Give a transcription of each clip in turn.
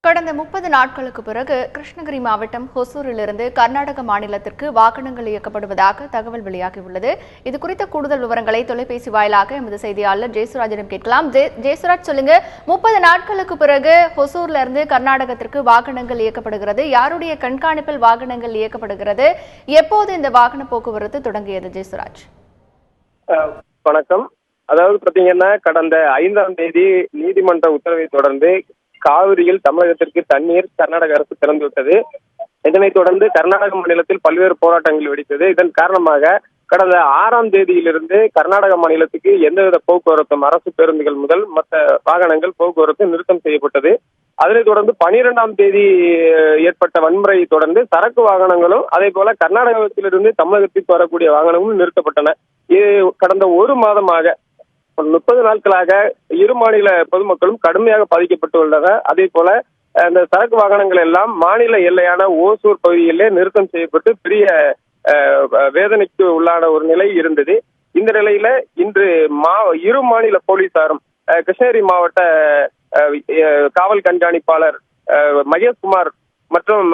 கடந்த 30 நாட்களுக்கு பிறகு கிருஷ்ணகிரி மாவட்டம் ஹொசூரிலிருந்து கர்நாடக மாநிலத்திற்கு வாகனங்கள் இயக்கப்படுவதாக தகவல் வெளியாகியுள்ளது. இது குறித்த கூடுதல் விவரங்களை தொலைபேசி வாயிலாக எமது செய்தியாளர் ஜெயசுராஜிடம் கேட்கலாம். ஜெயசுராஜ், சொல்லுங்க, 30 நாட்களுக்கு பிறகு ஹொசூர்ல இருந்து கர்நாடகத்திற்கு வாகனங்கள் இயக்கப்படுகிறது. யாருடைய கண்காணிப்பில் வாகனங்கள் இயக்கப்படுகிறது? எப்போது இந்த வாகன போக்குவரத்து தொடங்கியது? ஜெயசுராஜ், வணக்கம். அதாவது பாத்தீங்கன்னா, கடந்த 5ஆம் தேதி நீதிமன்ற உத்தரவை தொடர்ந்து காவிரியில் தமிழகத்திற்கு தண்ணீர் கர்நாடக அரசு திறந்துவிட்டது. இதனைத் தொடர்ந்து கர்நாடக மாநிலத்தில் பல்வேறு போராட்டங்கள் வெடித்தது. இதன் காரணமாக கடந்த 6ஆம் தேதியிலிருந்து கர்நாடக மாநிலத்துக்கு எந்தவித போக்குவரத்தும் அரசு பேருந்துகள் முதல் மற்ற வாகனங்கள் போக்குவரத்து நிறுத்தம் செய்யப்பட்டது. அதனைத் தொடர்ந்து 12ஆம் தேதி ஏற்பட்ட வன்முறையை தொடர்ந்து சரக்கு வாகனங்களும் அதே போல கர்நாடகத்திலிருந்து தமிழகத்திற்கு வரக்கூடிய வாகனங்களும் நிறுத்தப்பட்டன. இது கடந்த ஒரு மாதமாக 30 நாட்களாக இரு மாநில பொதுமக்களும் கடுமையாக பாதிக்கப்பட்டுள்ளனர். அதே போல அந்த சரக்கு வாகனங்கள் எல்லாம் மாநில எல்லையான ஓசூர் பகுதியிலே நிறுத்தம் செய்யப்பட்டு பெரிய வேதனைக்கு உள்ளான ஒரு நிலை இருந்தது. இந்த நிலையில இன்று இரு மாநில போலீசாரும் கிருஷ்ணகிரி மாவட்ட காவல் கண்காணிப்பாளர் மகேஷ்குமார் மற்றும்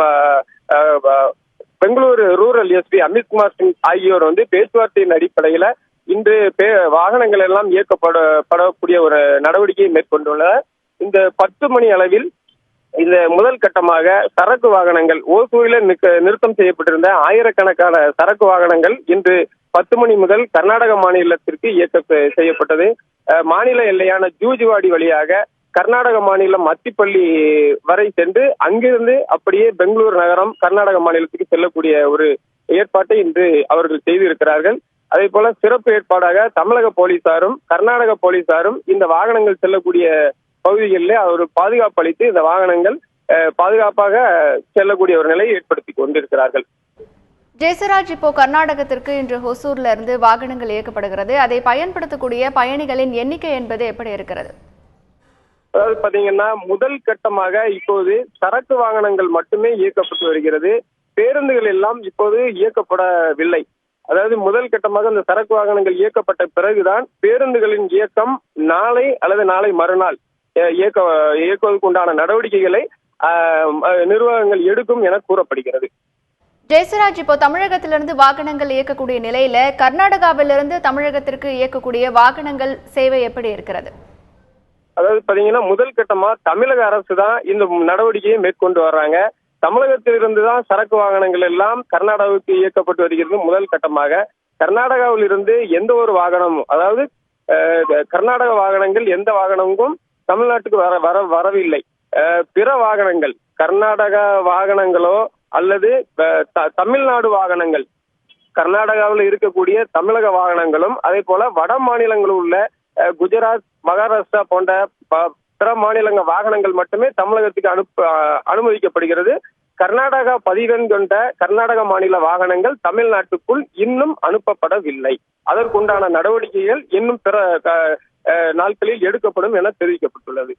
பெங்களூரு ரூரல் எஸ்பி அமித்குமார் சிங் ஆகியோர் பேச்சுவார்த்தையின் அடிப்படையில இன்று வாகனங்கள் எல்லாம் இயக்கப்படக்கூடிய ஒரு நடவடிக்கையை மேற்கொண்டுள்ளனர். இந்த 10 மணி அளவில் இந்த முதல் கட்டமாக சரக்கு வாகனங்கள் ஓசூரில் நிறுத்தம் செய்யப்பட்டிருந்த ஆயிரக்கணக்கான சரக்கு வாகனங்கள் இன்று 10 மணி முதல் கர்நாடக மாநிலத்திற்கு இயக்க செய்யப்பட்டது. மாநில எல்லையான ஜூஜுவாடி வழியாக கர்நாடக மாநிலம் அத்திப்பள்ளி வரை சென்று அங்கிருந்து அப்படியே பெங்களூரு நகரம் கர்நாடக மாநிலத்துக்கு செல்லக்கூடிய ஒரு ஏற்பாட்டை இன்று அவர்கள் செய்திருக்கிறார்கள். அதே போல சிறப்பு ஏற்பாடாக தமிழக போலீசாரும் கர்நாடக போலீசாரும் இந்த வாகனங்கள் செல்லக்கூடிய பகுதிகளில் ஒரு பாதுகாப்பு அளித்து இந்த வாகனங்கள் பாதுகாப்பாக செல்லக்கூடிய ஒரு நிலையை ஏற்படுத்தி கொண்டிருக்கிறார்கள். ஜெயசுராஜ், இப்போ கர்நாடகத்திற்கு இன்று ஹொசூர்ல இருந்து வாகனங்கள் இயக்கப்படுகிறது. அதை பயன்படுத்தக்கூடிய பயணிகளின் எண்ணிக்கை என்பது எப்படி இருக்கிறது? அதாவது பாத்தீங்கன்னா, முதல் கட்டமாக இப்போது சரக்கு வாகனங்கள் மட்டுமே இயக்கப்பட்டு வருகிறது. பேருந்துகள் எல்லாம் இப்போது இயக்கப்படவில்லை. அதாவது முதல் கட்டமாக இந்த சரக்கு வாகனங்கள் இயக்கப்பட்ட பிறகுதான் பேருந்துகளின் இயக்கம் நாளை அல்லது நாளை மறுநாள் இயக்குவதற்கு உண்டான நடவடிக்கைகளை நிர்வாகங்கள் எடுக்கும் என கூறப்படுகிறது. ஜெயசுராஜ், இப்போ தமிழகத்திலிருந்து வாகனங்கள் இயக்கக்கூடிய நிலையில கர்நாடகாவிலிருந்து தமிழகத்திற்கு இயக்கக்கூடிய வாகனங்கள் சேவை எப்படி இருக்கிறது? அதாவது பாத்தீங்கன்னா, முதல் கட்டமா தமிழக அரசு தான் இந்த நடவடிக்கையை மேற்கொண்டு வர்றாங்க. தமிழகத்திலிருந்து தான் சரக்கு வாகனங்கள் எல்லாம் கர்நாடகாவுக்கு இயக்கப்பட்டு வருகிறது. முதல் கட்டமாக கர்நாடகாவில் இருந்து எந்த ஒரு வாகனமும், அதாவது கர்நாடக வாகனங்கள் எந்த வாகனமும் தமிழ்நாட்டுக்கு வரவில்லை. பிற வாகனங்கள் கர்நாடக வாகனங்களோ அல்லது தமிழ்நாடு வாகனங்கள், கர்நாடகாவில் இருக்கக்கூடிய தமிழக வாகனங்களும் அதே போல வட மாநிலங்களில் உள்ள குஜராத், மகாராஷ்டிரா போன்ற பிற மாநிலங்கள் வாகனங்கள் மட்டுமே தமிழகத்துக்கு அனுமதிக்கப்படுகிறது. கர்நாடகா பதிவெண் கொண்ட கர்நாடக மாநில வாகனங்கள் தமிழ்நாட்டுக்குள் இன்னும் அனுப்பப்படவில்லை. அதற்குண்டான நடவடிக்கைகள் இன்னும் பிற நாட்களில் எடுக்கப்படும் என தெரிவிக்கப்பட்டுள்ளது.